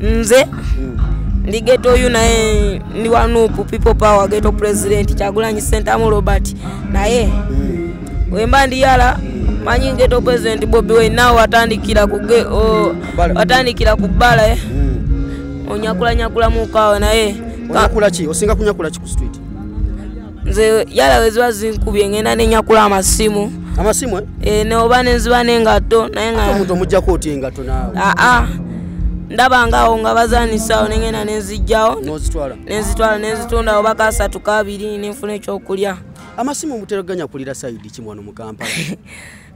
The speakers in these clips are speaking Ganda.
nze ndi ghetto naye ndi wanupu people power ghetto president Kyagulanyi Ssentamu Robert naye wemba ndi yala manyi ghetto president Bobi Wine nawe watandikira kubala onyakula mukawa naye onyakula ki osinga kunyakula ki ku street nze yala weziba zinkubye ngenda nenyakula amasimu ne oba nenziba n'engato naye nga omuntu omujjako otya engato naawe ndaba ngawo nga bazanisawo nengenda nenzijjawo nenzitunda oba kasatu kabiri nenfuna ekyokulya. Amasimu muteraganya kulira side ki mwano mu Kampala?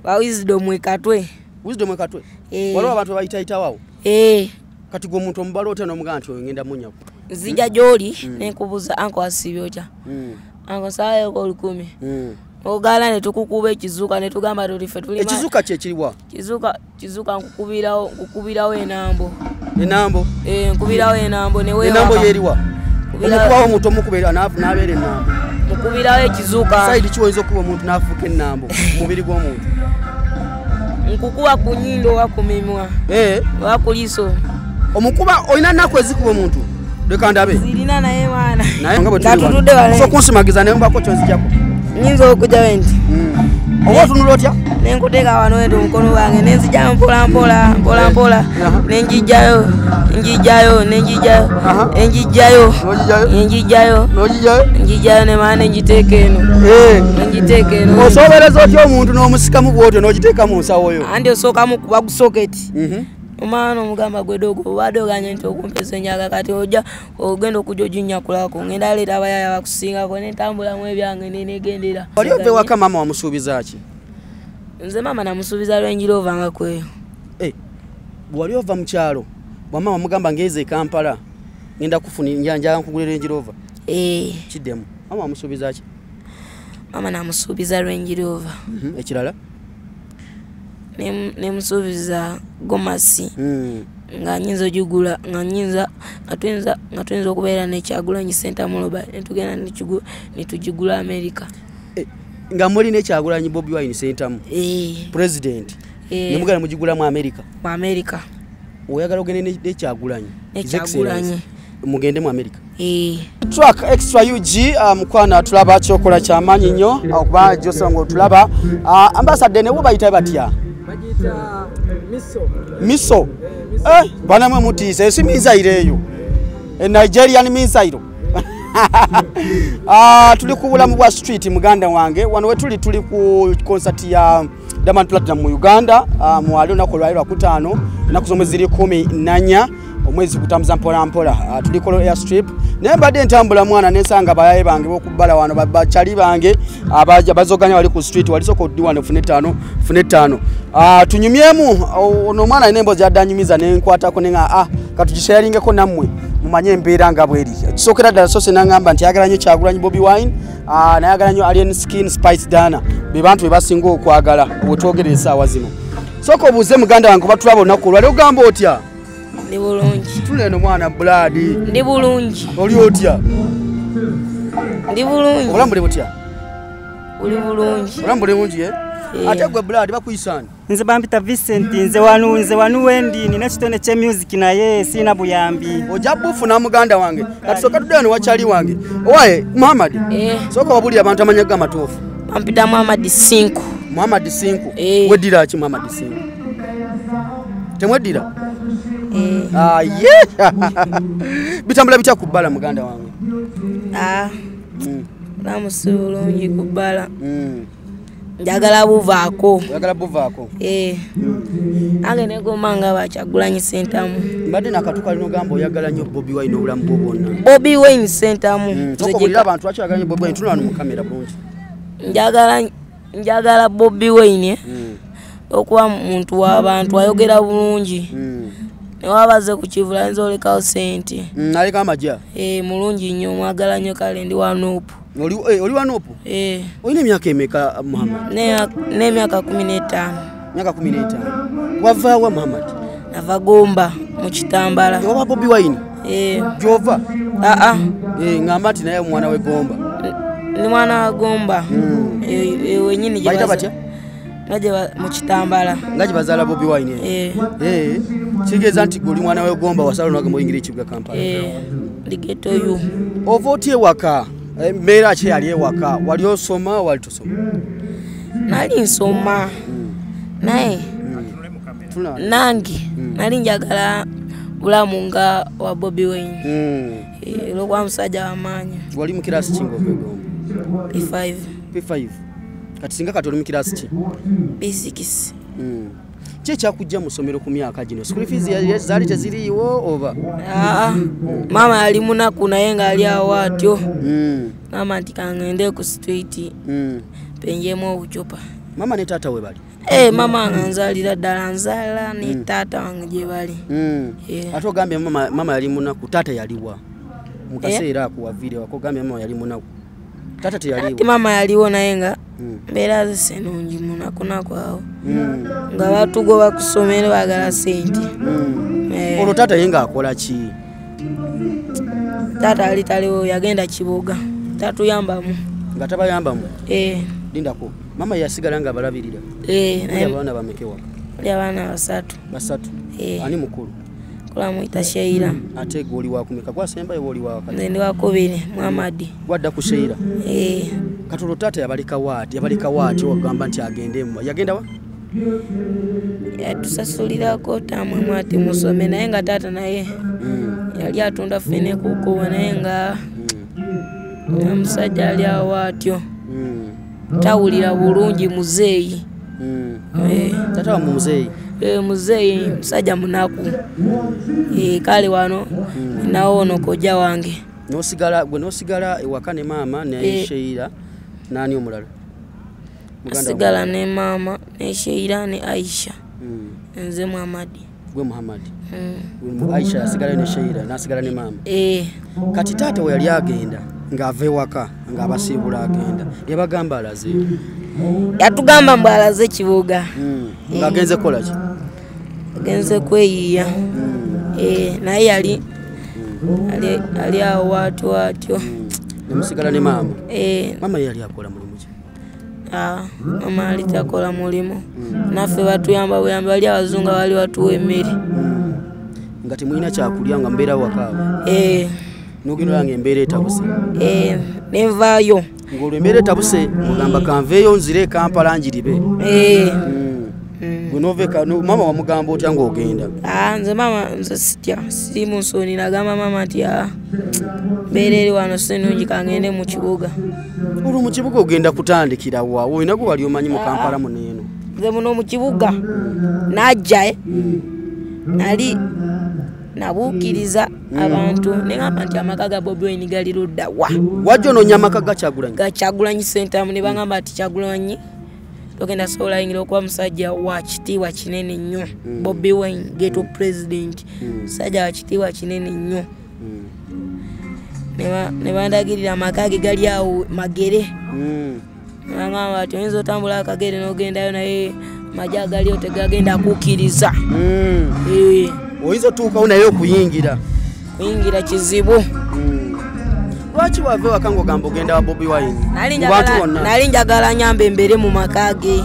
Ba Wisdom Ekatwe. Wisdom Ekatwe? Waliwo abantu bayitayitawawo? Kati gwe omuntu omubala otya n'omugamba nti ngenda munyaku? Zijja gy'oli nenkubuuza anko asibyoja. Anko saayo ko 10. Ogala ne tukukuba ekizuka ne tugamba tulife tulima. Ekizuka kye kiriwa? Kizuka nkukubirawo enambo. Enambo? Nkubirawo enambo ne weewa. Enambo yeriwa? Omukubawo omuntu omukubira n'abeera enambo. Mukubirawo ekizuka. Side kiwoyinza okuba omuntu n'afuuka enambo mubiri gw'omuntu. Nkukuba ku nnyindo wa ku mimwa. Wa ku liiso. Omukuba olina nnaku ezikuba omuntu? Leka ndabe. Zirina naye mwana. Naye nga bwe tutudde wale. So kunsimagiza naye mbako kyonzijjako. Nyinza okujja wenti. Oba otunula otya? Nenkuteeka wano wetu mukono wange nenzijja mpola. Nenjijjayo. Ne maana nenjiteeka eno. Osobereza otya omuntu n'omusikamu bw'otyo n'ogiteeka mu nsawo yo? Andi osookamu kuba ku soketi. Omwana omugamba gwe dogo badoganye nti okumpeza enyaga kati ojja ogenda okujja oginyakulako ngenda leeta abayaya bakusingako nentambulamu ebyange nenegendera. Wali ove waka mama wamusuubiza ki? Nze mama namusuubiza lwenjirova nga kweyo. Wali ova mu kyalo wamama wamugamba ngeze e Kampala ngenda kufuna njanja nkugulira enjirova? Kiddemu. Mama wamusuubiza ki? Mama namusuubiza lwenjirova. Ekirala? Nemusuubiza gomasi nga nyinza ogigula nga tuyinza okubeera ne Kyagulanyi Ssentamu Robert netugenda netugigula America. Nga muli ne Kyagulanyi Bobi Wine Ssentamu president nemugala mugigula mu America? Mu America. Oyagala ogende ne Kyagulanyi? Mugende mu America? Track extra UG mukwana tulaba kyokola kyamaanyi nnyo okuba Jose ngo tulaba ambassador ne bayita batya? Miso. Bana mwe mutiise si mizaire Nigerian mizairo. Tuli ku bulamu bwa street muganda wange wano we tuli ku concert ya Diamond Platinum mu Uganda mu ali onako lwa 5 nakuzo ziri 14 omwezi kutambuza mpola tuli ko airstrip naye mbadde ntambula mwana nensanga bayaye bange bokubala wano bachali bange abaja bazoganya wali ku street wali soko di wano fune 5 tunyumyemu ono mwana inembo zadanyumiza nenkwatako nenga katugisharingeko namwe mumanye embeera nga bweri kisokera ddala sose nangamba nti yagala nnyo Kyagulanyi Bobi Wine nayagala nnyo Alien Skin Spice Dana be bantu bebasinga okwagala obutwogere essaawa zino soko obuuze muganda wange batulaba olunaku olwali ogamba otya? Ndi bulungi. Tuleno mwana Blood. Ndi bulungi. Oli otya? Ndi bulungi. Olambule butya? Oli bulungi. Olambule bulungi ate gwe Blood bakuyisana? Nze bampita Vincent nze wanu wendi nina kitone kye music naye sina buyambi. Oja bufu na muganda wange. Katusoka tudano wachali wange. Owaye Muhammad. Soka wabuli abantu amanyaga matofu. Bampita Muhammad Sinku. Muhammad Sinku. Wedira ki Muhammad Sinku? Temwedira? Bitambula bitya kubala muganda wange? Namusubulungi kubala. Njagala buvaako. Njagala buvaako? Ange negomanga ba Kyagulanyi Ssentamu. Mbadde nakatuka lino gambo oyagala nnyo Bobi Wine obulamu bwo bwonna. Bobi Wine Ssentamu. Sokobulira abantu bakyagala nnyo Bobi Wine tulano mu kamera bulungi. Njagala Bobi Wine okuba muntu w'abantu ayogera bulungi. Newabaze ku kivula nzo olekawo sente. Naleka amajja? Mulungi nnyo mwagala nnyo kale ndi wanupu. Oli wanupu? Olina emyaka emeka Muhammad? N'emyaka 15. Myaka 15. Wava wa Muhammad? Nava Gomba mu Kitambala. Wava Bobi Wine? Jova? Ngamba nti naye mwana we Gomba. Ni mwana wa Gomba. Wenyini baita batya? Ngaje mu kitambala. Ngaje bazala Bobi Wine. Kigeza nti guli mwana we Gomba wasalo nagamba oyingira ekibuga Kampala. Ligeto yu. Ovoti ewaka. Mbeera ki yali ewaka? Wali osoma wali tosoma? Nali nsoma. Naye nangi nali njagala bulamu nga wa Bobi Wine. Lokwa musajja w'amaanyi. Wali mu kirasi kingo Gomba? P5. P5. Kati singa kati oli mu kirasi ki? P6. Kye kyakujja mu ssomero ku myaka gino? School fees zaali teziriiwo oba? Mama yali munaku naye nga ali awo atyo. Mama nti kangende ku street. Penjemu obucupa. Mama ne taata we bali? Mama nganzalira ddala nzala ne taata wange gye bali. Ate ogambye mama yali munaku, taata yaliwa? Mu kaseera ako wavire wako ogambye mama yali munaku. Taata teyaliwo? Mama yaliwo naye nga mbeera ze ssenungi munaku awo. Nga batugoba ku ssomero baagala ssente. Olwo taata ye ng'akola ki? Taata ali taliwo yagenda kibuga. Tatuyambamu. Nga tabayambamu? Lindako. Mama yasigala nga abalabirira? Naye abaana bamekewa? Ali abaana basatu. Basatu? Ani mukulu? Kula muyita Sheira. Ate gwe oli wakumeka? Gwasembayo oba oli wakati? Nze ndi wakubiri, Muhammad. Gwadda ku Sheira? Kati olwo taata yabaleka waati ogamba nti agendemu. Yagenda wa? Yatusasulirako tamwe mwati musome naye nga taata naye yali atunda ffene kukuwa naye nga omusajja ali awo atyo. Tawulira bulungi muzeeyi. Taata wa muzeeyi? Muzeeyi musajja munaku. Kale wano nawo ono kojja wange. N'osigala ewaka ne maama ne Sheira n'ani omulala? Asigala ne maama ne Sheira ne Aisha. Nze Muhammad. Gwe Muhammad? Aisha asigala ne Sheira n'asigala ne maama? Kati taata we yali agenda ng'ava ewaka ng'abasiibula agenda yabagamba alaze? Yatugamba mbu alaze kibuga. Ng'agenze kukola ki? Agenze kweyiiya. Naye ali awo atyo. Nemusigala ne maama? Maama yali akola mulimu ki? Mama ali takola mulimu. Naffe batuyamba buyambi bali abazungu bali batuwa emmere. Nga temulina kyakulya nga mbeera wakaaba? N'ogenda olaba ng'embeera etabuse? Nenvaayo. Ng'olwo embeera etabuse mugamba kanveeyo nzire e Kampala njiribe? Gwe n'oveeka maama wamugamba otya ng'ogenda? Nze maama nze sitya sirimu nsoni nagamba maama nti mbeera eri wano ssenungi kangende mu kibuga. Olwo mu kibuga ogenda kutandikira wa? Olina gwe wali omanyi mu Kampala muno eno? Nze muno mu kibuga najja nali nabuukiriza abantu negamba nti amaka ga Bobi Wine gali ludda wa? Wajja onoonya amaka ga Kyagulanyi? Ga Kyagulanyi Center ne bangamba nti Kyagulanyi togenda sobola yingira okuba musajja wa kitiibwa kinene nnyo. Bobi Wine ghetto president musajja wa kitiibwa kinene nnyo. Ne bandagirira amaka ge gali awo Magere. Bangamba ati oyinza otambula akagere n'ogendayo naye majja galiyo tegagenda kukkiriza. Oyinza otuukawo naye okuyingira? Kuyingira kizibu. Lwaki wava ewaka ng'ogamba ogenda wa Bobi Wine? Nali njagala nyambe mbere mu maka ge.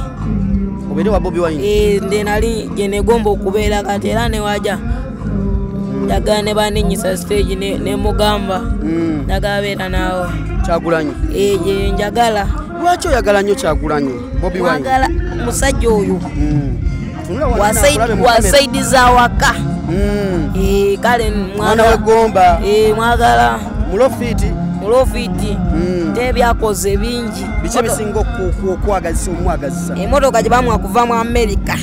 Obeere wa Bobi Wine? Nde nali gye negomba okubeera kati era ne wajja njagala ne bannenyisa stage ne mugamba njagala beera naawe. Kyagulanyi? Gye njagala. Lwaki oyagala nnyo Kyagulanyi Bobi Wine? Mwagala musajja oyo wasaidiza waka. Kale mwana we Gomba? Mwagala mulofiti. Tebyakoze bingi. Biki ebisinga okwagazisa? Emmotoka gye bamwa kuva mu America.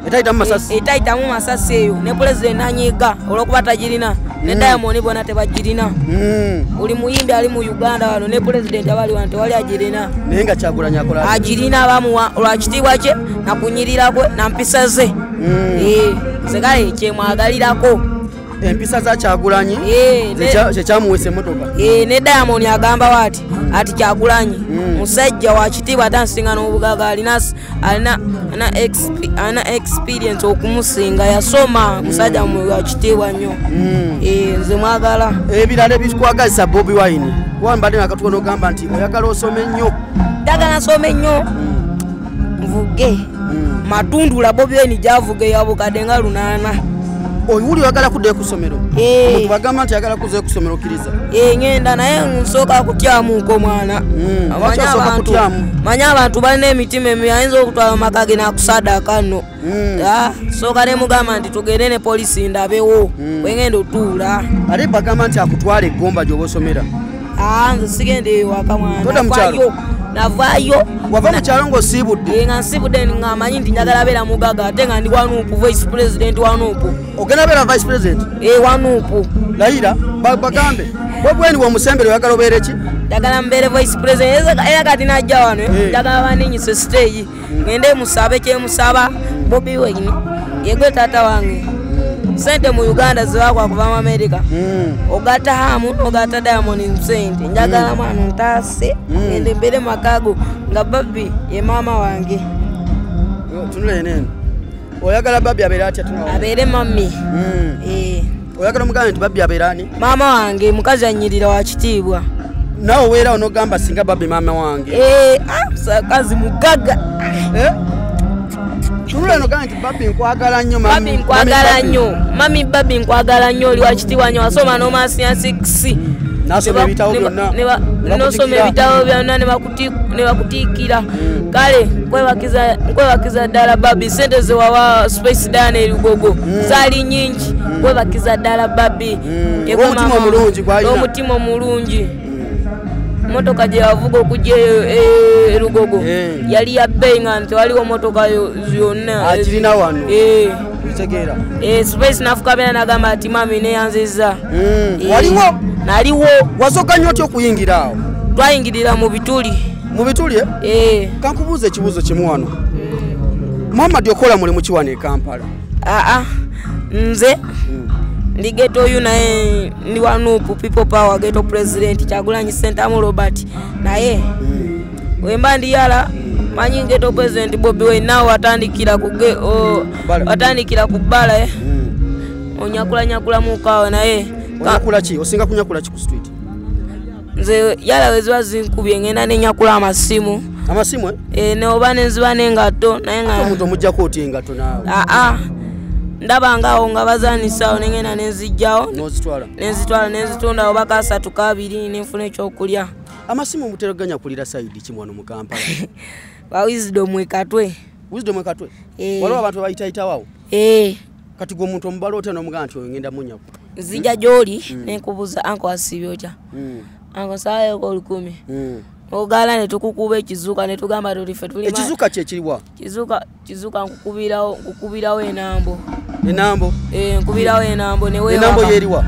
Etayitamu masasi? Etayitamu masasi eyo ne President anyiga olw'okuba tagirina ne Diamond bona tebagirina. Buli muyimbi ali mu Uganda wano ne President abali wano tewali agirina. Naye nga Kyagulanyi akola agirina bamuwa olwa kitiibwa kye nakunyirira kwe na mpisa ze. Sekale kyemwagalirako. Empisa za Kyagulanyi kyekyamuweesa emmotoka? Ne Diamond agamba waati ati Kyagulanyi musajja wa kitiibwa atansinga n'obugaga alina experience okumusinga yasoma musajja wa kitiibwa nnyo. Nze mwagala. Ebirala ebikwagazisa Bobi Wine wambadde nakatuka n'ogamba nti oyagala osome nnyo? Njagala nsome nnyo. nvuge matundula Bobi Wine javuge yabukadde nga 8. Uli wagala kudde ku ssomero? Omuntu bagamba nti yagala kuzze ku ssomero kiriza? Ngenda naye nsooka kutyamuko mwana. Manya abantu balina emitima emibi ayinza okutwala maka ge nakusaddaaka nno. Sooka ne mugamba nti tugende ne poliisi ndabewo wengenda otuula. Ate bagamba nti akutwala eggomba gy'oba osomera? Nze sigendeyo waka mwana. Toda mu kyalo? Navaayo. Wava mu kyalo ng'osiibudde? Nga nsiibudde nga manyi nti njagala beera mugaga ate nga ndi Wanuupu vice president Wanuupu. Ogenda beera vice president? Wanuupu. Layira bagambe Bobi Wine w'omusembere oyagala obeere ki? Njagala mbeere vice president era kati najja wano njagala bandinyise stage ngende musabe kyemusaba Bobi Wine yegwe taata wange. Sente mu Uganda ziwakwa kuva mu America. Ogata hamu ogata Diamond nsente njagala mwana ntaase ngende mbere makago nga Babi ye mama wange. Tunule nene oyagala Babi abeera atya tunawo? Abeere mami. Oyagala muganda nti Babi abeera ani? Mama wange mukazi anyirira wa kitiibwa. Nawe weera onogamba singa Babi mama wange? Kazi mugaga. Tunule nogamba nti Babi nkwagala nnyo. Babi nkwagala nnyo. Mami Babi nkwagala nnyo oli wa kitiibwa nnyo wasoma n'omasiya 6. Nasoma ebitabo byonna. Nosoma ebitabo byonna ne bakutiikira. Kale nkwebakiza ddala Babi sente ze wawa Space Dane Lugogo zaali nyingi. Nkwebakiza ddala Babi. Omutima omulungi. Motoka gye yavuga okujja Lugogo yali ya bbeeyi nga nti waliwo motoka yonna akirina wano. Bitegeera. Space nafuka bena nagamba ati mami neyanziza. Waliwo? Naliwo. Wasooka nnyo otya okuyingira awo? Twayingirira mu bituli. Mu bituli? Kankubuuza ekibuuzo kimu wano. Muhammad okola mulimu ki wano e Kampala? Nze ndi ghetto yu naye ndi Wanuupu people power ghetto president Kyagulanyi Ssentamu Robert naye wemba ndi yala manyi ghetto president Bobi Wine nawe watandikira ku bbala onyakula mukawe naye onyakula ki? Osinga kunyakula ki ku street? Nze yala weziba zinkubye ngenda nenyakula amasimu. Amasimu? Ne oba nenziba n'engatto naye nga omuntu omuggyako oti engatto naawe? Ndaba ngaawo nga bazaanisaawo nengenda nenzijjawo nenzitunda oba ka 3 ka 2 nenfuna ekyokulya. Amasimu muteraganya kulira sayidi ki wano mu Kampala? Ba Wisdom Ekatwe. Wisdom Ekatwe? Waliwo abantu bayitayitawawo? Kati gwe omuntu omubala otya n'omugamba nti ngenda munyaku? Nzija gy'oli nenkubuuza anko asibye otya? Anko nsalayo ko 10. Ogala ne tukukuba ekizuka ne tugamba tulife tulima. Ekizuka kye kiriwa? Kizuka nkukubirawo enambo. Enambo? Nkubirawo enambo ne weewa. Enambo yeriwa?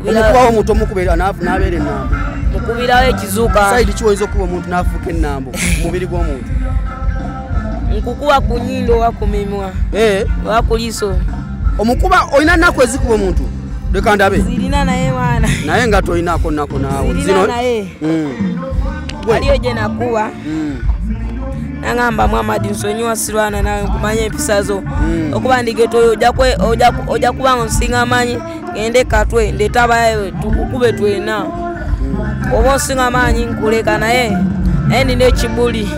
Omukubawo omuntu omukubira n'abeera enambo. Mukubirawo ekizuka. Sayidi kiwoyinza okuba omuntu n'afuuka enambo mu mubiri gw'omuntu? Nkukuba ku nnyindo oba ku mimwa. Oba ku liiso. Omukuba olina nnaku ezikuba omuntu? Leka ndabe. Zirina naye mwana. Naye nga toyinaako nnaku naawe. Zirina naye. Aliyo gye nakuba. Nangamba Muhammad nsonyiwa sirwana nawe nkumanya empisa zo. Okuba ndi ghetto oyo ojja kuba nsinga amanyi ngende Katwe ndeta baye tukukube twena. Oba nsinga amanyi nkuleka naye nina ekibuli.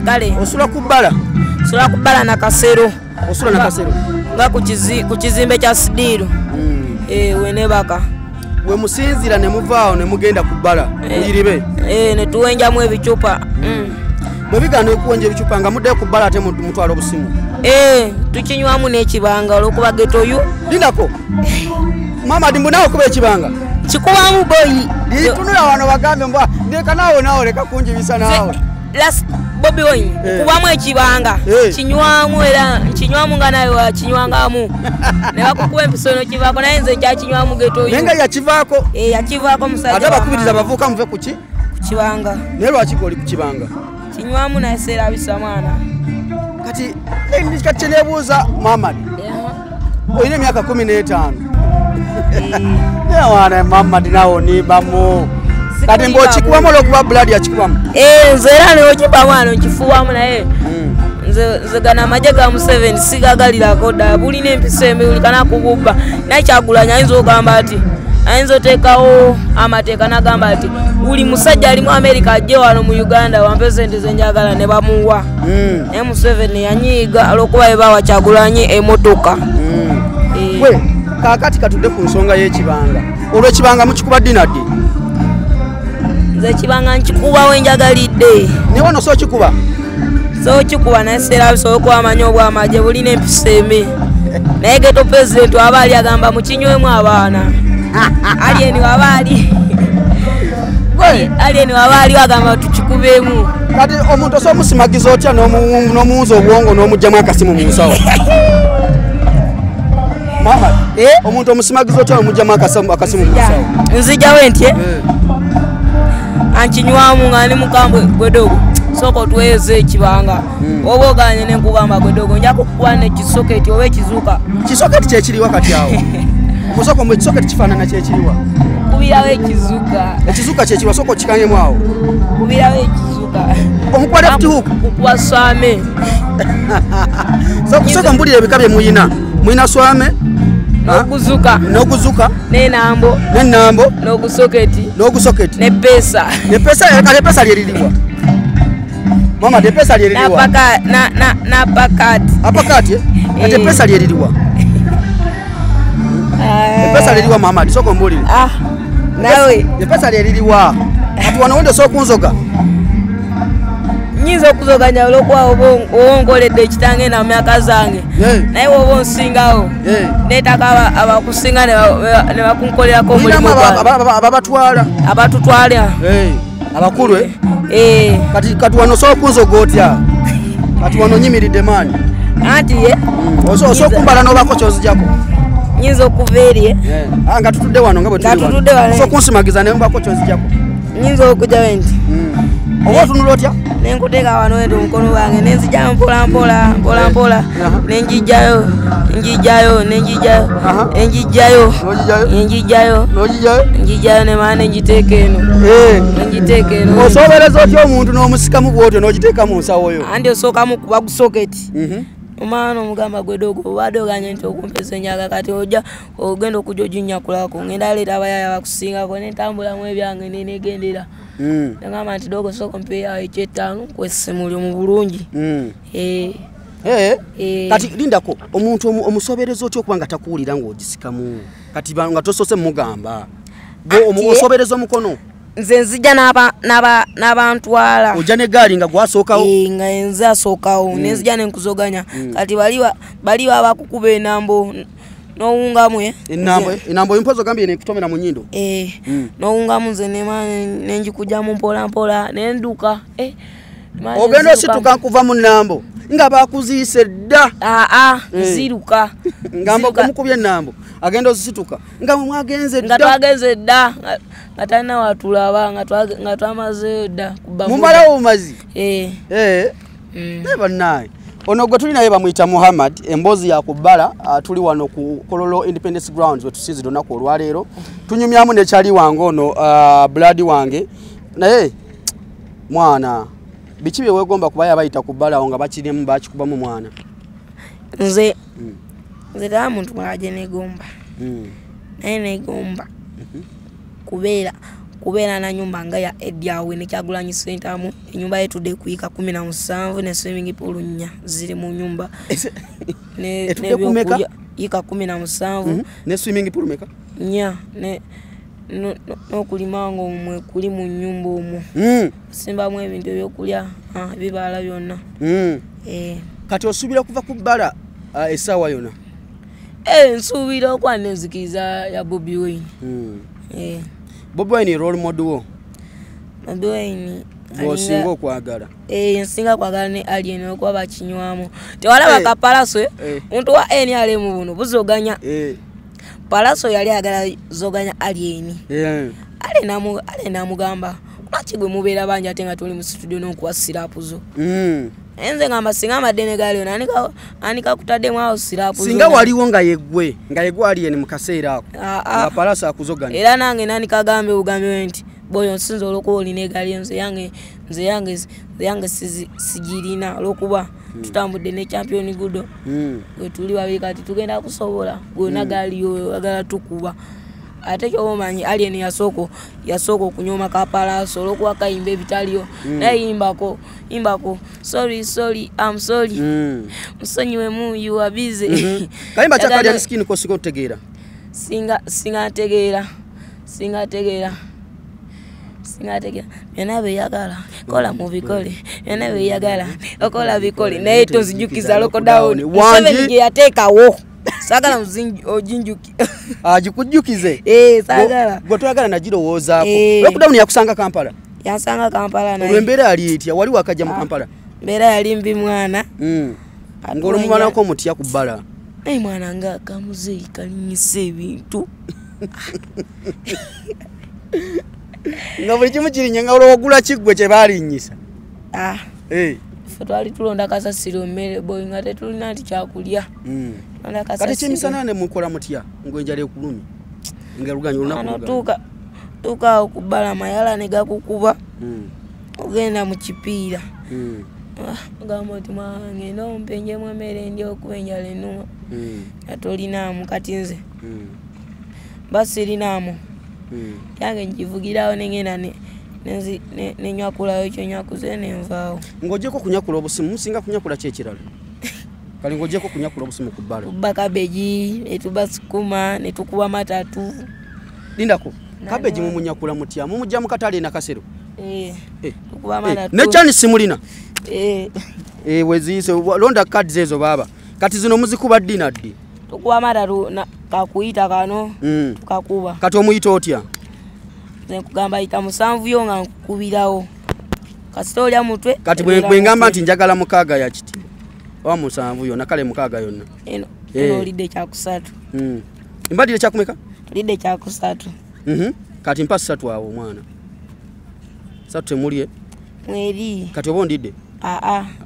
Kale. Osula ku bbala? Osula ku bbala na Kasero. Osula na Kasero? Nga ku kizimbe kya Sidiru. Wenebaka. We musinzira ne muvaawo ne mugenda ku bbala muyiribe? Ne tuwenjamu ebicupa. Bwe bigaana okuwenja ebicupa nga mudde ku bbala ate mutwala obusimu? Tukinywamu n'ekibanga olw'okuba ghetto yu. Lindako Muhammad mbu naawe okuba ekibanga? Kikubamu boyi. Litunula wano bagambe mbwa ndeka naawe leka kunjibisa naawe. Bobi Wine kubamu ekibanga kinywamu era kinywamu nga nawe wakinywangamu ne bakukuba empisono kivaako naye nze kyakinywamu ghetto yu. Nenga yakivaako? Yakivaako musajja. Ate bakubiriza bavuuka muve ku ki? Ku kibanga. Naye lwaki oli ku kibanga? Kinywamu naye seerabisa mwana. Kati kati neebuuza Muhammad olina emyaka 15. Wana Muhammad naawe oniibamu. Kati mb'okikubamu olw'okuba blood yakikubamu? Nze era n'okibamu ano nkifuuwamu naye nze gana amagye ga Museveni sigagalirako ddala bulina empisa embi buli kana kububba naye Kyagulanyi ayinza okugamba ati ayinza oteekawo amateeka n'agamba ati buli musajja ali mu America ajje wano mu Uganda wampe sente ze njagala ne bamuwa. Naye Museveni yanyiiga olw'okuba bwe bawa Kyagulanyi emmotoka. We kaakati katudde ku nsonga y'ekibanga. Olw'ekibanga mukikuba dinaddi? Nze ekibanga nkikuba we njagalidde. Ne wano so kikuba? So kikuba naye seera bisobola okwamanya obwamagye bulina empisa eme. Naye geto pulezidenti waba ali agamba mukinywemu abaana. Alieni waba ali. Alieni waba ali agamba tukikubeemu. Kati omuntu osomusimagiza otya n'omuwunza obwongo n'omugyamu akasimu mu nsawo? Mama, omuntu omusimagiza otya n'omugyamu akasimu mu nsawo? Nzijjawo ntye? Ankinywamu nga ndi mukambwe gwedogo. Soko tuweze ekibanga. Oba oganye ne nkugamba gwedogo nja kukuba n'ekisoketi oba ekizuuka. Kisoketi kyekiriwa kati awo? Musoko mu kisoketi kifaanana kyekiriwa? Kubirawo ekizuuka. Ekizuuka kyekiriwa soko kikanyemu awo? Kubirawo ekizuuka. Omukuba left hook? Kukuba swame. Soko mbulira ebika bye muyina. Muyina swame? N'okuzuka. N'okuzuka? N'enambo. N'ennambo? N'ogusoketi. N'ogusoketi? N'eppeesa. N'eppeesa lyeririrwa? Mama, n'eppeesa lyeririrwa? N'apakati. Apakati? Ate eppeesa lyeririrwa? Eppeesa lyeririrwa mama, soko mbulire. Nawe. Eppeesa lyeririrwa? Ati wano wende sookunzoga? Nyinza okuzoganya olw'okuba oba onkoledde ekitange na myaka zange. Naye woba onsingawo. Neetaka abakusinga ne bakunkolerako omulimu gwange. Ababatwala? Abatutwala. Abakulu kati wano sookunzoga otya? Kati wano nyimiridde maani? Anti ye? Osookumbala n'obaako kyozijjako? Nyinza okuva eri nga tutudde wano nga bwe tuli wano. Sookunsimagiza ne mbaako kyozijjako? Nyinza okujjawo enti. Oba otunula otya? Nenkuteeka wano wenda omukono gwange nenzijjayo mpola nenjijjayo nemala nenjiteeka eno. Osobereza otya omuntu n'omusikamu bw'otyo n'ogiteeka mu nsawo yo? Andi osookamu kuba gusoketi. Omwana omugamba gwedogo obadde oganye nti okumpeza enjaga kati ojja ogenda okujja oginyakulako ngenda aleeta abayaya bakusingako nentambulamu ebyange nenegendera. Nagamba nti dogo soko mpeeyawo eky'ettaano kwessimuli mu bulungi. Kati lindako omuntu omusobereza otya okuba nga takuwulira ng'ogisikamu kati nga tosose mugamba osobereza omukono? Nze nzijja n'abantwala. Ojja n'eggaali nga gwasookawo? Nga nze asookawo nenzijja nenkuzoganya kati bali babakukuba enambo n'owungamu enambo empozo gambye nekutomera mu nnyindo? N'owungamu nze nenjikujjamu mpola nenduka. Ogenda osituka nkuva mu nnambo nga bakuziise dda? Nziruka. Ngamba kumukubye ennambo agenda osituka nga mwagenze dda? Nga twagenze dda nga talina watulaba nga twamazeyo dda. Mumalawo bumazi? Bannaye ono gwe tuli naye bamuyita Muhammad emboozi yakubbala. Tuli wano ku Kololo Independence Grounds we tusinzidde olunaku olwaleero. Tunyumyamu nekyali wange ono Blood wange. Naye mwana biki bye weegomba kubayo abayita ku bbala awo nga bakirimu bakikubamu mwana? Nze taba muntu mwalaje negomba. Naye negomba kubeera na nyumba nga ya Edyawe ne Kyagulanyi Sentamu. Enyumba yetudde kuyika 17 ne swimming pool 4 ziri mu nyumba. Etudde kumeka? Yika 17. Ne swimming pool meka? Nya n'okulimanga omwe kuli mu nnyumba omwo. Simbamu ebintu ebyokulya ebibala byonna. Kati osuubira kuva ku bbala essaawa yonna? Nsuubira okuba n'enzikiriza ya Bobi Wine. Bobi Wine role model wo? Bobi Wine osinga okwagala? Nsinga kwagala ne Alien okuba bakinywamu. Tewalaba kapalaso omuntu wa NRM buno buzoganya. Palaso yali agala zoganya Alien. Ale namugamba lwaki gwe mubeera bangi ate nga tuli mu studio n'okuwa sirapu zo? Enze ngamba singa amadene gali anika kutaddemu awo sirapu zo. Singa waliwo nga yegwe Alien mu kaseera ako nga Palaso akuzoganya. Era nange nani kagambe ugambe nti boyo nsinza olwokuba olina egali nze yange sigirina olwokuba tutambudde ne champion gudo. Gwe tuli babiri kati tugenda kusobola gwona gali yo agala tukuba ate kyomanyi alien yasoko kunyoma kapalaso lokuwa kayimba ebitaliyo naye imbako sorry I'm sorry musonyiwe mu you are busy kayimba chakali ya skin ko siko tegeera singategeera yenabe yagala kola mu bikole yenabe yagala okola bikole naye tonzijukiza lockdown wangi yateekawo sagala mzinji ojinjuki ajikujukize sagala gotwagala nagirowozaako lockdown yakusanga Kampala na olwembera ali etya wali wakaja mu Kampala mbera yali mbi mwana ngolo mwana ko mutya kubala mwana nga kamuzeyi kalinyise ebintu nga buli kimu kiri nga olwogula kiggwe kye baalinyisa fe twali tulonda kasasiro mmere boy nga tetulina nti kyakulya kati kyemisana ne mukola mutya ngwenjala ekulumi ngeruganya olunaku tuka okubala mayala ne gakukuba ogenda mu kipiira gamba oti mwange nompenjemu emmere ndi okubenjala ennuma atolinamu kati nze basirinaamu yange njivugirawo nengenda nenyakulayo kyonyakuze nenvaawo ng'ogyeko kunyakula obusimu musinga kunyakula kyekirala kali ng'ogyeko kunyakula obusimu ku bbala kuba kabeji netuba sukuma netukuba matatu lindako kabeji mumunyakula mutya mumujja mu katale nakasero tukuba matatu nekyani simulina weziise londa kadi zezo baba kati zino muzikuba dina ddi tukuba matatu kakuyita kano tukakuba kati omuyita otya nkugamba ita musanvu yo nga nkukubirawo kasita olya mutwe kati bwe ngamba nti njagala mukaaga ya kiti oba musanvu yonna kale mukaaga yonna eno olidde kyakusatu mbadire kyakumeka olidde kyakusatu kati mpa 3 awo omwana 3 temulye mweri kati oba ondidde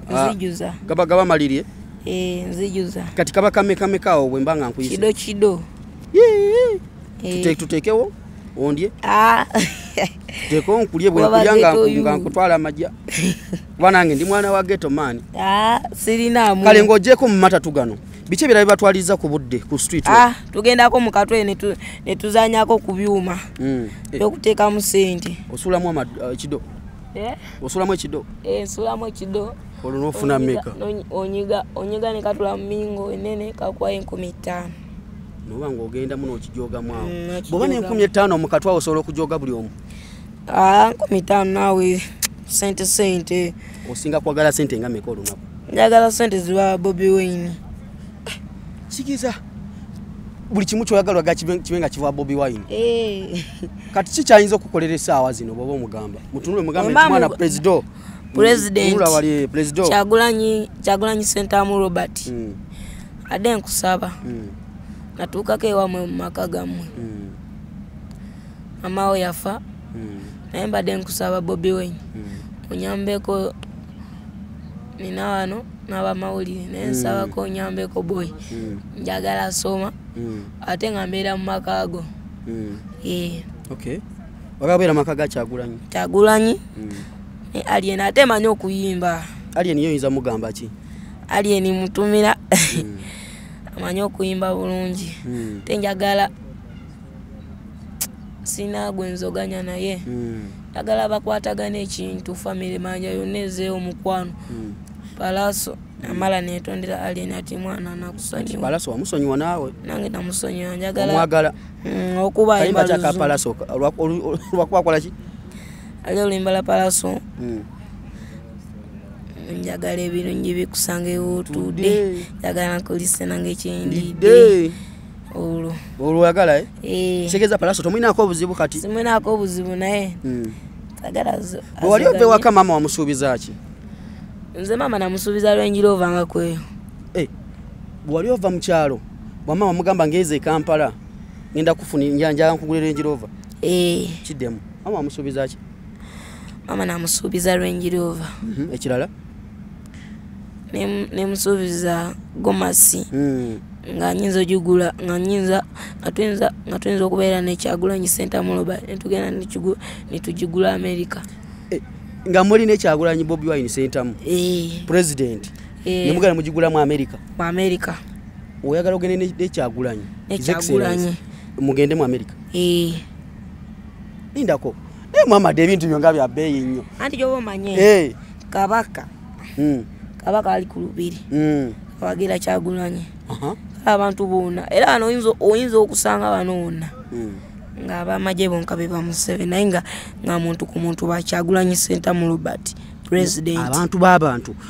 nzijuza gaba malirye nzijuza kati kaba kameka awo bwe mbanga nkuyise kido tutekewo ondye teko nkulye bwe kulya nga nkutwala amajja banange ndi mwana wa ghetto man sirinamu kale ng'ogyeko mu matatu gano biki ebirala batwaliza ku budde ku street tugendako mu katwe ne tuzanyako ku byuma okuteekamu ssente osulamu ekido osulamu ekido nsulamu ekido olunofuna mmeka onyiga ne katula mu mingo enene kakuwayo 15,000 noba ng'ogenda muno okijogamu awo bw'oba ne 15,000 mu katwa osobola okujoga buli omu 15,000 naawe sente osinga kwagala sente nga meka olunaku njagala sente ziba Bobi Wine sikiza buli kimu kyoyagalwaga kibe nga kiva Bobi Wine kati kikyayinza okukolera essaawa zino bw'oba omugamba mutunule mugambe nti mwana president Kyagulanyi Ssentamu Robert adde nkusaba natuukako ewamwe mu maka gammwe mamawo yafa naye mbadde nkusaba Bobi Wine onyambeko nina wano n'abamawulire naye nsabako onyambeko boy njagala asoma ate nga mbeera mu maka ago wagabeera maka ga Kyagulanyi Alien ate manyi okuyimba Alien yo yinza mugamba ki Alien mutumira amanyi okuyimba bulungi tenjagala sina gwenzoganya naye njagala bakwatagana ekintu family manja yonna ezeewo mukwano Palaso amala netondera Alien ati mwana nakusonyiwa Palaso wamusonyiwa naawe nange namusonyiwa njagala omwagala okuba kayimba kyaka Palaso olwakubakola ki ali olimbala Palaso njagala ebirungi bikusanga ewotudde njagala nkolise nange ekyendidde olwo oyagala segeza Palaso tomwinaako obuzibu kati simwinaako obuzibu naye sagala bwe wali ove waka mama wamusuubiza ki nze mama namusuubiza Range Rover nga kweyo bwe wali ova mu kyalo bwamama mugamba ngeze Kampala ngenda kufuna njanja nkugulira Range Rover kiddemu mama wamusuubiza ki mama namusuubiza Range Rover ekirala nemusuubiza gomasi nga nyinza ojugula nga twinza okubeera ne Kyagulanyi Ssentamu Robert netugenda netugigula America nga muli ne Kyagulanyi Bobi Wine Ssentamu president nemugala mugigula mu America oyagala ogende ne Kyagulanyi mugende mu America indako Muhammad ebintu byonga bya beyi nnyo anti jobo manye kabaka kabaka ali ku lubiri wagira Kyagulanyi abantu bonna era ano oyinza okusanga banonna nga abamaje bonka be bamusebe naye nga muntu ku muntu ba Kyagulanyi Ssentamu Robert president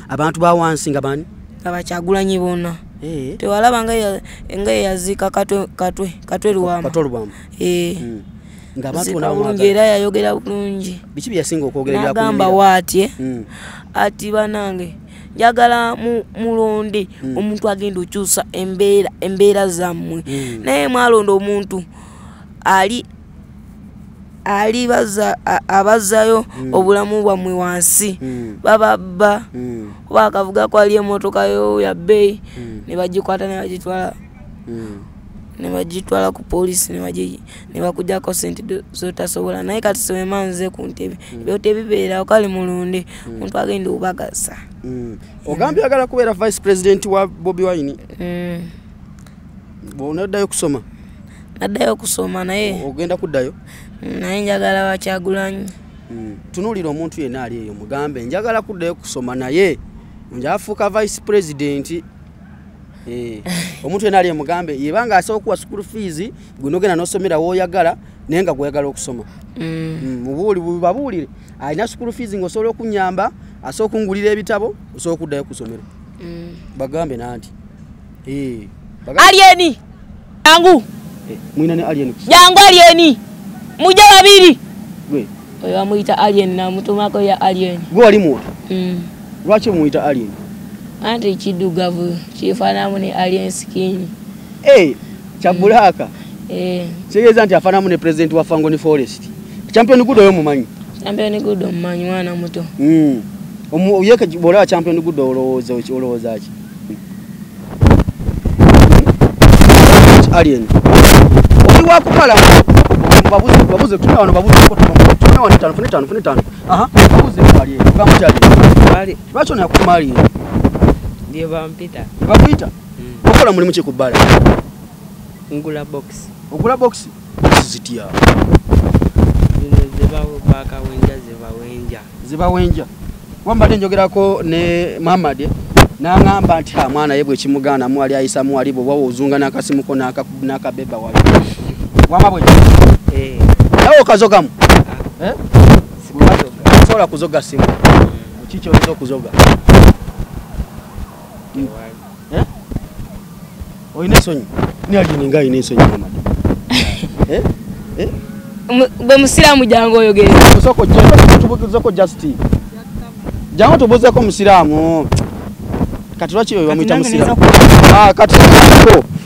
abantu ba wansi nga bani aba Kyagulanyi bonna tewalaba nga yazika katwe Luwama nga abantu bona era yayogera bulungi biki byasinga okwogerera ku nagamba wati ati banange njagala mulonde omuntu agenda okyusa embeera zammwe naye mwalonda omuntu ali abazayo obulamu bwammwe wansi bababba oba akavuga ko ali emotoka yo ya bbeeyi ne bagikwata ne bagitwala ku polisi ne bakujjako sente zotasobola naye kati sewemanze ku ntebe byote bibeera okali mulonde omuntu agenda obagasa ogambye agala kubeera vice president wa Bobi Wine bonaddayo kusoma naddayo kusoma naye ogenda kuddayo naye njagala wa Kyagulanyi tunulira omuntu yenna ali eyo mugambe njagala kuddayo kusoma naye njafuuka vice president omuntu yenna ali mugambe yebanga asooka kuwa school fees gunogena nosomera woyagala naye nga gweyagala okusoma babuulire alina school fees ng'osobola okunyamba asooka kungulira ebitabo osobola okuddayo kusomera bagambe nanti alieni yangu mwina ne alien yangu alieni muje babiri gwe oyo amuyita alien na mutumako ya alien gwe ali muwa lwaki muyita alien anti kidugavu kifanamu ne alien skin Kyabulaka kigeza nti afanamu ne president wa Fangoni Forest champion good oyo mumanyi champion good mumanyi mwana muto oyeka bola champion good olowooza ki alien oli wakupala babuze tuna wano babuze ko tuna wano 5 aha babuze alien bamutali bali bacho na kumali ndiye bampita okola mulimu ki kubala ngula box zitia ziba wenja wambadde njogerako ne Muhammad nangamba nti mwana yebwe kimugana mwali ayisa mwali bo wawo uzunga nakasimuko nakabeba wali wamabwe nawo kazogamu sola kuzoga simu kicho ozo kuzoga oyine sonyi ni alininga ine sonyi Muhammad bwe musiramu jango oyogere soko tubuzako justi jango tubuzako musiramu kati lwaki oyo bamuyita musiramu kati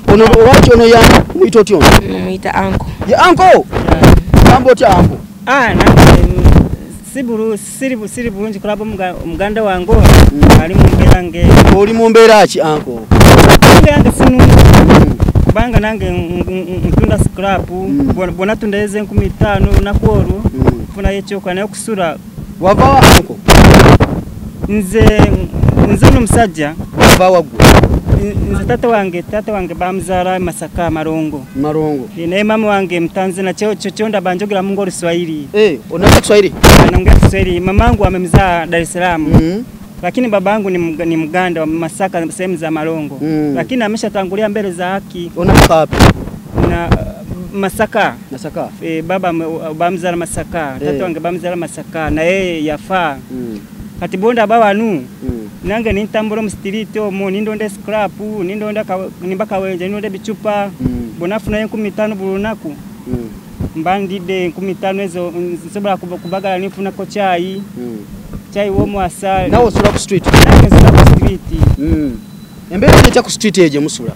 ono lwaki ono ya muyita otyo muyita anko ye anko mambo ti anko siri bulungi kulaba omuganda wange ali mu mbeera nge oli mu mbeera ki anko yange sinu kubanga nange ntunda scrap bona tundeze 15 nakworu funa yekyoka nayo kusura wava anko nze n'omusajja wava wagwe nze tata wange bamuzala Masaka Marongo naye mama wange Mtanzania kyo ndaba njogera mu Luswahili unaongea Kiswahili naongea Kiswahili mamangu amemzaa Dar es Salaam lakini babangu ni Mganda wa Masaka sehemu za Marongo lakini ameshatangulia mbele za haki unatoka wapi na Masaka baba bamzala Masaka tata wange bamzala Masaka na yeye yafaa kati bonda babanu nange nintambula mu street omo nindonde scrap nindonda nimbaka wenje nindonde bichupa bonafuna 15 bulunaku mbandide 15 ezo nsobola kubagala nifuna ko chai wo mwasali nawo sura ku street nange sura ku street embere ncha ku street eje musura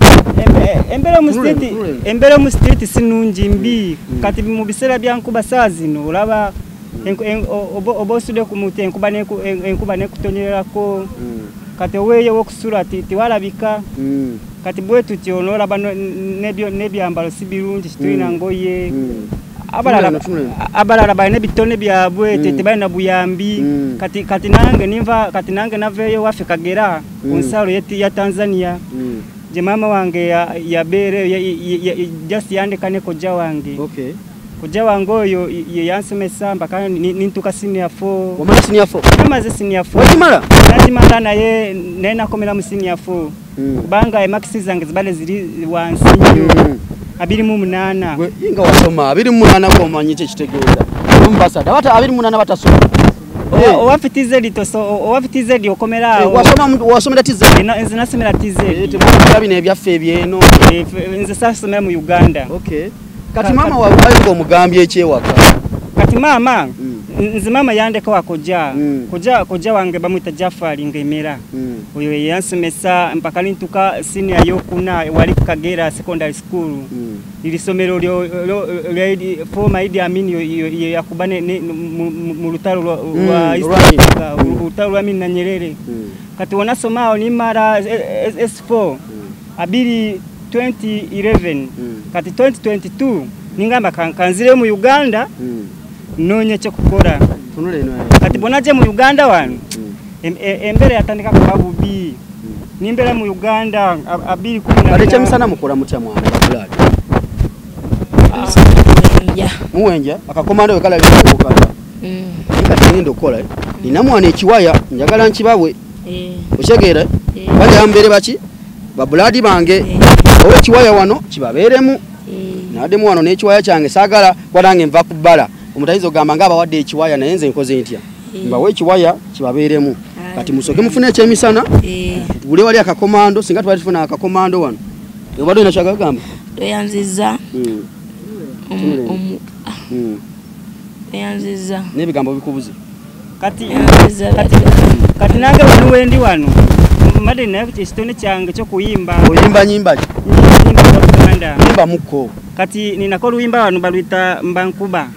embere mu street sinungi mbi kati mu bisera byankuba sazino olaba obosude kumute enkuba nekutonyerako kati weye wokusura tiwalabika kati bwetu tionola bano nebyambalo sibirungi kitulina ngoye abalala balina ebitone byabwe tebalina buyambi kati nange naveeyo waffe Kagera ku nsalo ya Tanzania je mama wange ya bere just yandekane koja wange. Okay. Koja wange oyo yansomesa mpaka nintuka senior 4. Wamala senior 4. Kama ze senior 4. Wajimala? Najimala naye nena komera mu senior 4. Kubanga maxi zange zibale ziri wansi nnyo. 28. Gwe inga wasoma 28 ko manyite kitegeeza. Ambassador bata 28 batasoma. Owafitize litoso owafitize lyo komera wasomera tize nze nasomera tize bino ebyaffe ebyeno nze sasomera mu Uganda. Okay. Kati mama wabaye ngo mugambye ekyewaka. Kati mama nze mama yandeka wakoja koja wange bamwita Jafari ng'emera oyo yansomesa mpaka nintuka senior yokuna wali Kagera secondary school ilisomero lyo former Idi Amin yakubane mu lutalo lwa utalo lwa Amin na Nyerere. Kati wanasomao ni mara S4 abiri 2011 kati 2022 ningamba kanzire mu Uganda nonye cyo kukora kati bonaje mu Uganda wanu embere yatandika ku babubi nimbere mu Uganda abiri 10 aleche misana mukora mutya mwana babulad muwenja akakomando wekala byokukata kati ndo kola nina mwana ekiwaya njagala nkibawe oshegera bali ambere baki babuladi bange owe kiwaya wano kibaberemu nade mwana n'ekiwaya kyange sagala wadange nva kubala omutayizo gamba ngaba wadde ekiwaya naye nze nkoze ntya mbawe ekiwaya kibaberemu kati musoke mufune ekyemisana ule wali akakomando singa twali tufuna akakomando wano obadde inashaka gamba toyanziza toyanziza n'ebigambo bikubuze kati nange wano wendi wano made na kitone kyange cyo kuyimba oyimba nyimba nyimba muko kati ninakora uyimba wano balwita mbankuba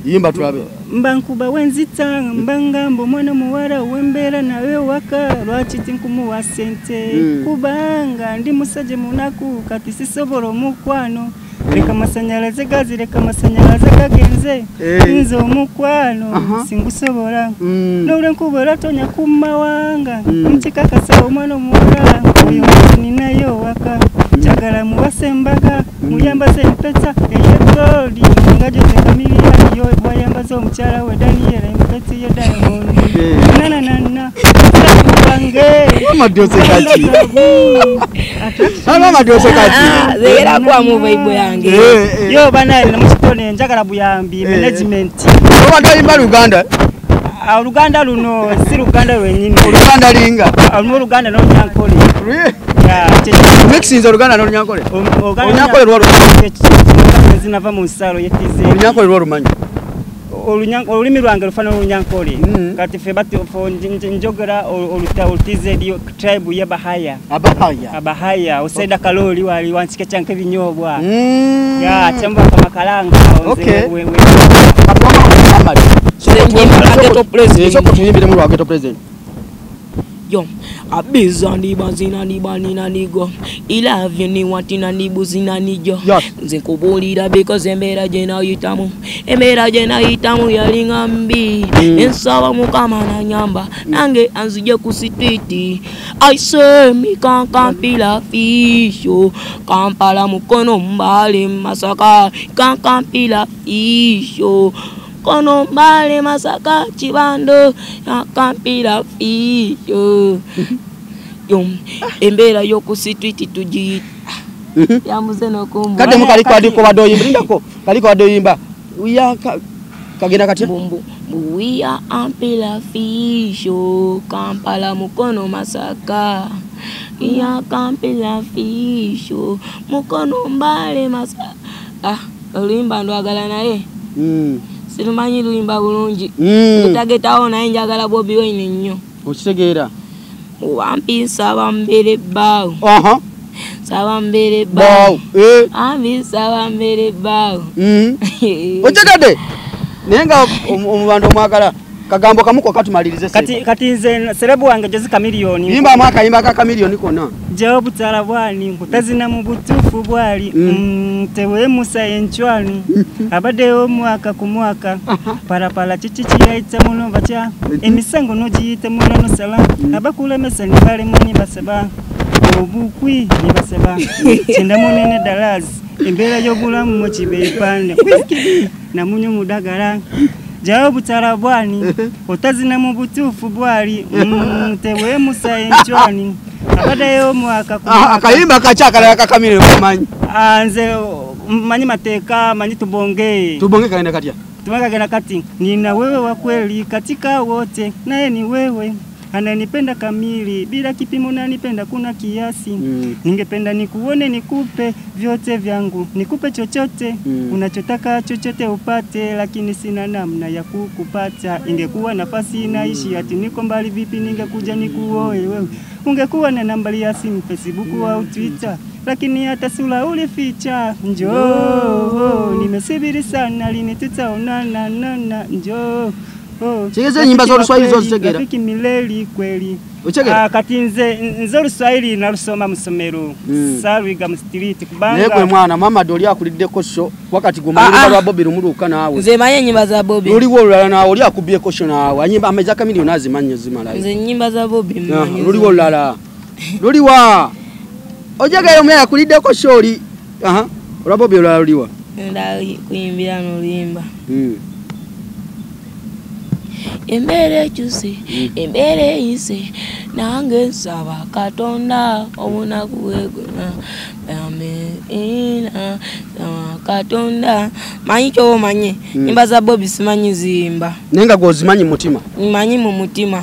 yimba turabe mbankuba wenzita mbangambo mwana muwara wembera nawe waka lwachiti nkumu wa sente kubanga ndi musaje munaku kati sisoboro mukwano reka masanyalaze gazi reka masanyalaze kagenze nzo mukwano singusobora nore nkubora tonya kumawanga mchika kasa umwana muwara uyo ninayo waka chagala muwasembaga muyambaze mpeta eyegoli ngaje tekamiliya yo wayambaze omukyala we Daniel mpeti ye Diamond nana bange amadose kati amadose kati zera kwa mu Bible yange yo bana na mutone njagala buyambi management obadde imba Uganda Luganda luno si Luganda lwenyini Luganda linga Luganda no nyankole mixinzo Luganda no nyankole onyankole lwa zinava mu nsalo yetize onyankole lwa rumanyi olulimi lwange lufana olunyankole kati fe bati njogera olutize tribe ya Bahaya oseda kaloli wali wanchike chanke binyobwa ya chamba kama kalanga okay Amadi Ghetto President soko tuyimbire mu Ghetto President yo abizandi bazina ni banina nigo ilavye ni watina ni buzina nijo nzikubulira because emera jena yitamu yalinga mbi ensaba mukama na nyamba nange anzije ku street I say mi kankampila fisho kampala mukono mbali masaka kankampila fisho kono mbale masaka chibando yakampira fiyo embera yo ku street tuji yamuze no kumbu kade mukaliko adiko badoyimba ndako kaliko badoyimba uya kagenda kati bumbu buya ampila fisho kampala mukono masaka yakampira fisho mukono mbale masaka olimba ndo agala naye sirumanyi luimba bulungi utagetawo naye njagala Bobi Wine nnyo okitegeera wampisa bambere bawo sabambere bawo ambisa bambere bawo otegade nenga omubando mwagala kagambo kamuko katumalirize kati nze serebu wange Jose Chameleone yimba mwaka yimba ka Chameleone kona Job Tarabwani nkutazina mu butufu bwali tewe Musa enchwani abade omwaka ku mwaka parapala chichichi yaita muno batya emisango no jiyite muno no sala abakulemesa nibale munyi basaba obukwi nibasaba kyenda munene dalazi embeera y'obulamu mu kibeipande kwisikidi namunyo mudagala jawo butala bwani otazina mu butuufu bwali tewe musa enchwani abadayo mwaka akayimba kachakala kakamire kumanyi nze manyi mateeka manyi tubonge kaenda katya tumekagena kati nina wewe wa kweli katika wote naye ni wewe ananipenda kamili bila kipimo na nipenda kuna kiasi ningependa nikuone nikupe vyote vyangu nikupe chochote unachotaka chochote upate lakini sina namna ya kukupata ingekuwa nafasi naishi ati niko mbali vipi ningekuja nikuoe wewe ungekuwa na nambari ya simu Facebook au Twitter lakini hata sura ulificha njoo nimesubiri sana lini tutaonana njoo Chegeze nyimba za Kiswahili zote tegera. Rafiki mileli kweli. Uchegera. Kati nzo Kiswahili narusoma musomero. Saruiga mu street kubanga. Yegwe mwana mama doli akulidde kosho wakati gumanyira lwa Bobby rumuruka nawe. Nze manye nyimba za Bobby. Luli wolala nawe oli akubye kosho nawe. Anyimba ameza kamili unazimanye zimala. Nze nyimba za Bobby manye. Luli wolala. Luli wa. Ojegera mwe akulidde kosho oli. Lwa Bobby olala luliwa. Ndali kuyimbira no limba. Embere chusi, embere ise, nange nsaba Katonda obuna kuwegona, ina Katonda manyi kyo manye nyimba za Bobby simanyi zimba nenga gozimanyi mutima manyi mu mutima.